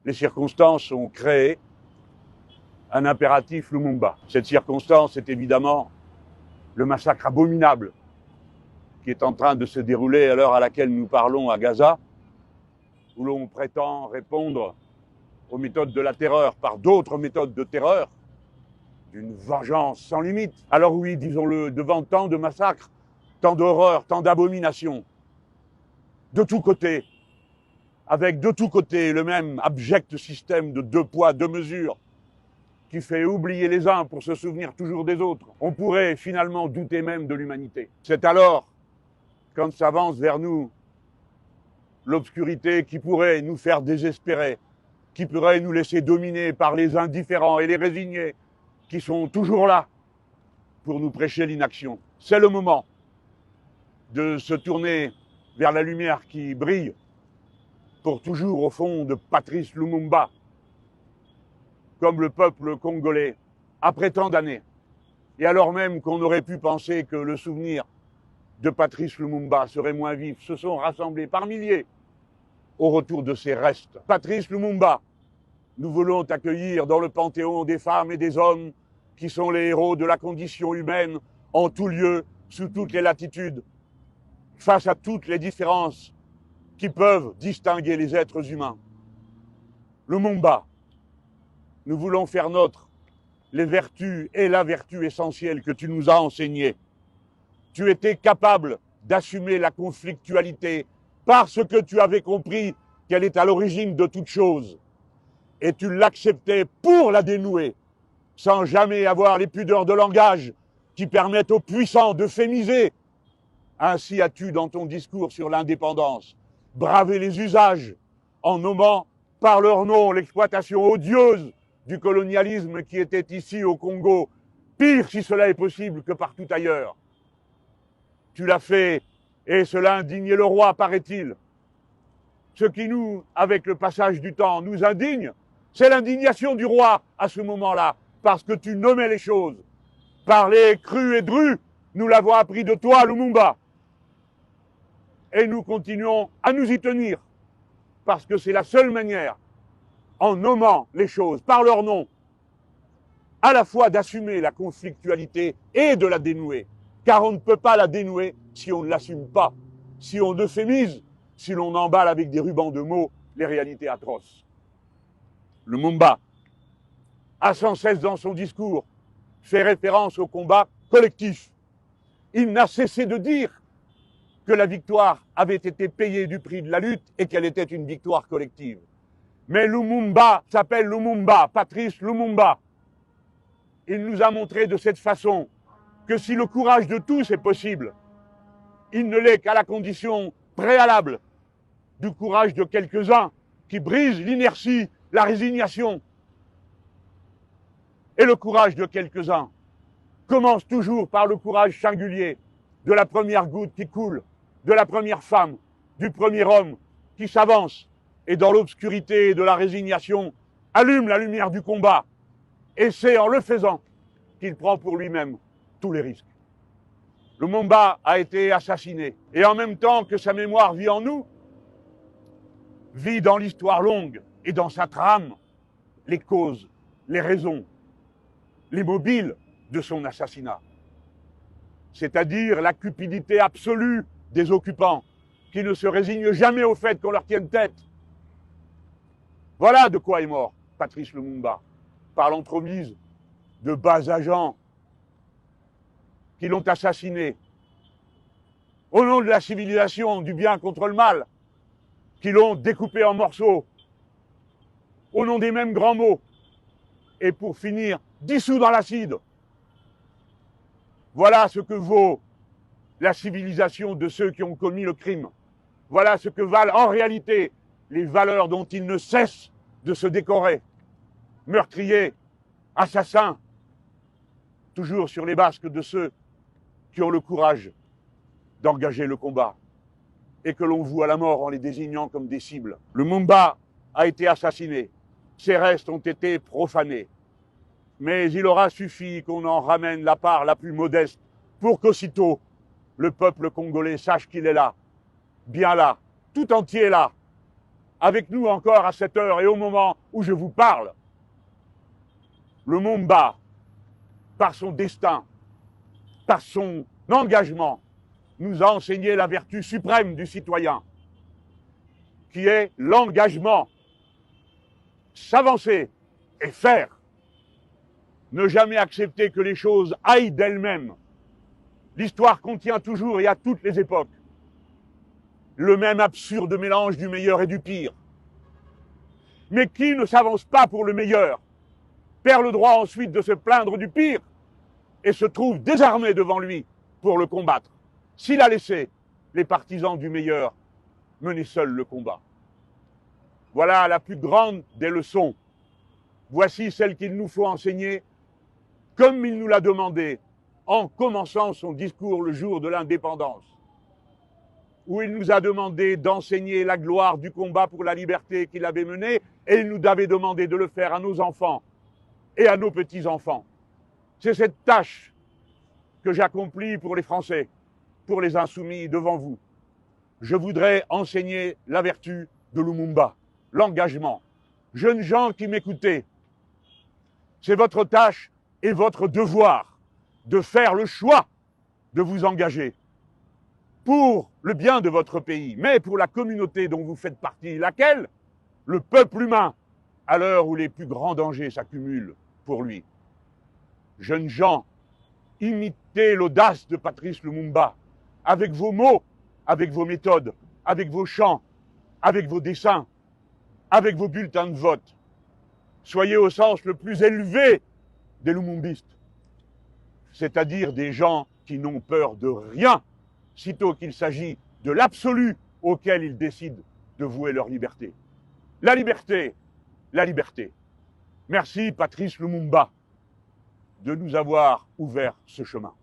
les circonstances ont créé un impératif Lumumba. Cette circonstance est évidemment le massacre abominable qui est en train de se dérouler à l'heure à laquelle nous parlons à Gaza, où l'on prétend répondre aux méthodes de la terreur par d'autres méthodes de terreur, d'une vengeance sans limite. Alors oui, disons-le, devant tant de massacres, tant d'horreurs, tant d'abominations, de tous côtés, avec de tous côtés le même abject système de deux poids, deux mesures, qui fait oublier les uns pour se souvenir toujours des autres, on pourrait finalement douter même de l'humanité. C'est alors, quand s'avance vers nous l'obscurité qui pourrait nous faire désespérer, qui pourrait nous laisser dominer par les indifférents et les résignés, qui sont toujours là pour nous prêcher l'inaction. C'est le moment de se tourner vers la lumière qui brille pour toujours au fond de Patrice Lumumba, comme le peuple congolais, après tant d'années. Et alors même qu'on aurait pu penser que le souvenir de Patrice Lumumba serait moins vif, se sont rassemblés par milliers au retour de ses restes. Patrice Lumumba, nous voulons t'accueillir dans le panthéon des femmes et des hommes qui sont les héros de la condition humaine en tout lieu, sous toutes les latitudes, face à toutes les différences qui peuvent distinguer les êtres humains. Lumumba, nous voulons faire nôtre les vertus et la vertu essentielle que tu nous as enseignées. Tu étais capable d'assumer la conflictualité parce que tu avais compris qu'elle est à l'origine de toute chose. Et tu l'acceptais pour la dénouer, sans jamais avoir les pudeurs de langage qui permettent aux puissants d'euphémiser. Ainsi as-tu, dans ton discours sur l'indépendance, bravé les usages en nommant par leur nom l'exploitation odieuse du colonialisme qui était ici au Congo, pire si cela est possible que partout ailleurs. Tu l'as fait, et cela indignait le roi, paraît-il. Ce qui nous, avec le passage du temps, nous indigne, c'est l'indignation du roi à ce moment-là, parce que tu nommais les choses. Parler cru et dru, nous l'avons appris de toi, Lumumba. Et nous continuons à nous y tenir, parce que c'est la seule manière, en nommant les choses par leur nom, à la fois d'assumer la conflictualité et de la dénouer. Car on ne peut pas la dénouer si on ne l'assume pas, si on euphémise, si l'on emballe avec des rubans de mots les réalités atroces. Lumumba a sans cesse dans son discours fait référence au combat collectif. Il n'a cessé de dire que la victoire avait été payée du prix de la lutte et qu'elle était une victoire collective. Mais Lumumba s'appelle Lumumba, Patrice Lumumba. Il nous a montré de cette façon que si le courage de tous est possible, il ne l'est qu'à la condition préalable du courage de quelques-uns qui brisent l'inertie, la résignation. Et le courage de quelques-uns commence toujours par le courage singulier de la première goutte qui coule, de la première femme, du premier homme qui s'avance et dans l'obscurité de la résignation allume la lumière du combat. Et c'est en le faisant qu'il prend pour lui-même tous les risques. Lumumba a été assassiné. Et en même temps que sa mémoire vit en nous, vit dans l'histoire longue et dans sa trame les causes, les raisons, les mobiles de son assassinat. C'est-à-dire la cupidité absolue des occupants qui ne se résignent jamais au fait qu'on leur tienne tête. Voilà de quoi est mort Patrice Lumumba, par l'entremise de bas agents qui l'ont assassiné au nom de la civilisation, du bien contre le mal, qui l'ont découpé en morceaux, au nom des mêmes grands mots, et pour finir, dissous dans l'acide. Voilà ce que vaut la civilisation de ceux qui ont commis le crime. Voilà ce que valent en réalité les valeurs dont ils ne cessent de se décorer. Meurtriers, assassins, toujours sur les basques de ceux qui ont le courage d'engager le combat et que l'on voue à la mort en les désignant comme des cibles. Lumumba a été assassiné, ses restes ont été profanés, mais il aura suffi qu'on en ramène la part la plus modeste pour qu'aussitôt le peuple congolais sache qu'il est là, bien là, tout entier là, avec nous encore à cette heure et au moment où je vous parle. Le Lumumba, par son destin, par son engagement, nous a enseigné la vertu suprême du citoyen, qui est l'engagement, s'avancer et faire. Ne jamais accepter que les choses aillent d'elles-mêmes. L'histoire contient toujours et à toutes les époques le même absurde mélange du meilleur et du pire. Mais qui ne s'avance pas pour le meilleur perd le droit ensuite de se plaindre du pire et se trouve désarmé devant lui pour le combattre, s'il a laissé les partisans du meilleur mener seuls le combat. Voilà la plus grande des leçons. Voici celle qu'il nous faut enseigner, comme il nous l'a demandé en commençant son discours le jour de l'indépendance, où il nous a demandé d'enseigner la gloire du combat pour la liberté qu'il avait mené, et il nous avait demandé de le faire à nos enfants et à nos petits-enfants. C'est cette tâche que j'accomplis pour les Français, pour les insoumis devant vous. Je voudrais enseigner la vertu de Lumumba, l'engagement. Jeunes gens qui m'écoutez, c'est votre tâche et votre devoir de faire le choix de vous engager pour le bien de votre pays, mais pour la communauté dont vous faites partie, laquelle? Le peuple humain, à l'heure où les plus grands dangers s'accumulent pour lui. Jeunes gens, imitez l'audace de Patrice Lumumba, avec vos mots, avec vos méthodes, avec vos chants, avec vos dessins, avec vos bulletins de vote. Soyez au sens le plus élevé des lumumbistes, c'est-à-dire des gens qui n'ont peur de rien, sitôt qu'il s'agit de l'absolu auquel ils décident de vouer leur liberté. La liberté, la liberté. Merci Patrice Lumumba de nous avoir ouvert ce chemin.